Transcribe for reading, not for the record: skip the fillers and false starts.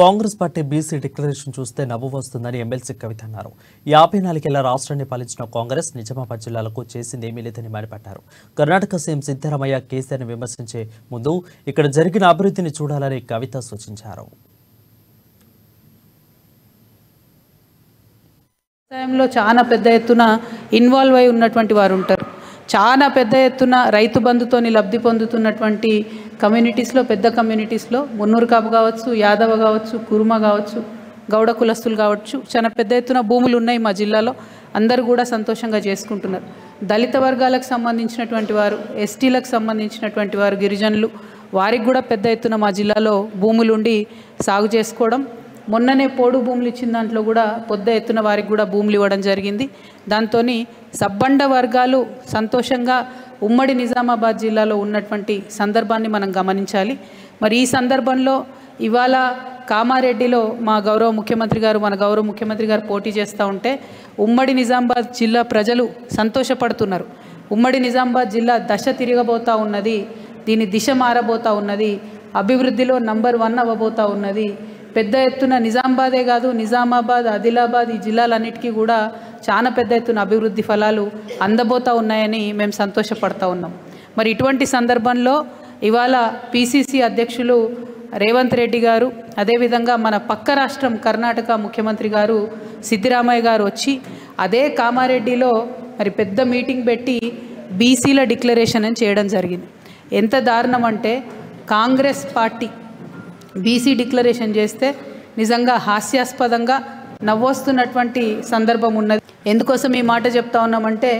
Congress party BC declaration చూస్తే నవ్వు వస్తుందని ఎమ్మెల్సీ కవిత అన్నారు. 54 ఏళ్ల రాష్ట్రాన్ని పాలించిన కాంగ్రెస్ నిజామాబాద్ జిల్లాలకు చేసిందేమీ లేదని మండిపడ్డారు. కర్ణాటక సీఎం సిద్ధరామయ్య కేసీఆర్ని విమర్శించే ముందు ఇక్కడ జరిగిన అభివృద్ధిని చూడాలని కవిత సూచించారు. వ్యవసాయంలో చాలా పెద్ద ఎత్తున ఇన్వాల్వ్ అయి ఉన్నటువంటి వారు ఉంటారు. చాలా పెద్ద ఎత్తున రైతు బంధుతోని లబ్ధి పొందుతున్నటువంటి కమ్యూనిటీస్లో, పెద్ద కమ్యూనిటీస్లో మున్నూరు కాపు కావచ్చు, యాదవ కావచ్చు, కురుమ కావచ్చు, గౌడ కులస్తులు కావచ్చు, చాలా పెద్ద ఎత్తున భూములు ఉన్నాయి మా జిల్లాలో. అందరూ కూడా సంతోషంగా చేసుకుంటున్నారు. దళిత వర్గాలకు సంబంధించినటువంటి వారు, ఎస్టీలకు సంబంధించినటువంటి వారు, గిరిజనులు, వారికి కూడా పెద్ద ఎత్తున మా జిల్లాలో భూములు ఉండి సాగు చేసుకోవడం. మొన్ననే పోడు భూములు ఇచ్చిన దాంట్లో కూడా పెద్ద ఎత్తున వారికి కూడా భూములు ఇవ్వడం జరిగింది. దాంతో సబ్బండ వర్గాలు సంతోషంగా ఉమ్మడి నిజామాబాద్ జిల్లాలో ఉన్నటువంటి సందర్భాన్ని మనం గమనించాలి. మరి ఈ సందర్భంలో ఇవాళ కామారెడ్డిలో మన గౌరవ ముఖ్యమంత్రి గారు పోటీ చేస్తూ ఉంటే ఉమ్మడి నిజామాబాద్ జిల్లా ప్రజలు సంతోషపడుతున్నారు. ఉమ్మడి నిజామాబాద్ జిల్లా దశ తిరగబోతూ ఉన్నది, దీని దిశ మారబోతూ ఉన్నది, అభివృద్ధిలో నంబర్ 1 అవ్వబోతూ ఉన్నది. పెద్ద ఎత్తున నిజామాబాదే కాదు, నిజామాబాద్, ఆదిలాబాద్ ఈ జిల్లాలన్నిటికీ కూడా చాలా పెద్ద ఎత్తున అభివృద్ధి ఫలాలు అందబోతూ ఉన్నాయని మేము సంతోషపడతా ఉన్నాం. మరి ఇటువంటి సందర్భంలో ఇవాళ పిసిసి అధ్యక్షులు రేవంత్ రెడ్డి గారు, అదేవిధంగా మన పక్క రాష్ట్రం కర్ణాటక ముఖ్యమంత్రి గారు సిద్ధరామయ్య గారు వచ్చి అదే కామారెడ్డిలో మరి పెద్ద మీటింగ్ పెట్టి బీసీల డిక్లరేషన్ అని చేయడం జరిగింది. ఎంత దారుణం అంటే కాంగ్రెస్ పార్టీ బీసీ డిక్లరేషన్ చేస్తే నిజంగా హాస్యాస్పదంగా నవ్వొస్తున్నటువంటి సందర్భం ఉన్నది. ఎందుకోసం ఈ మాట చెప్తా ఉన్నామంటే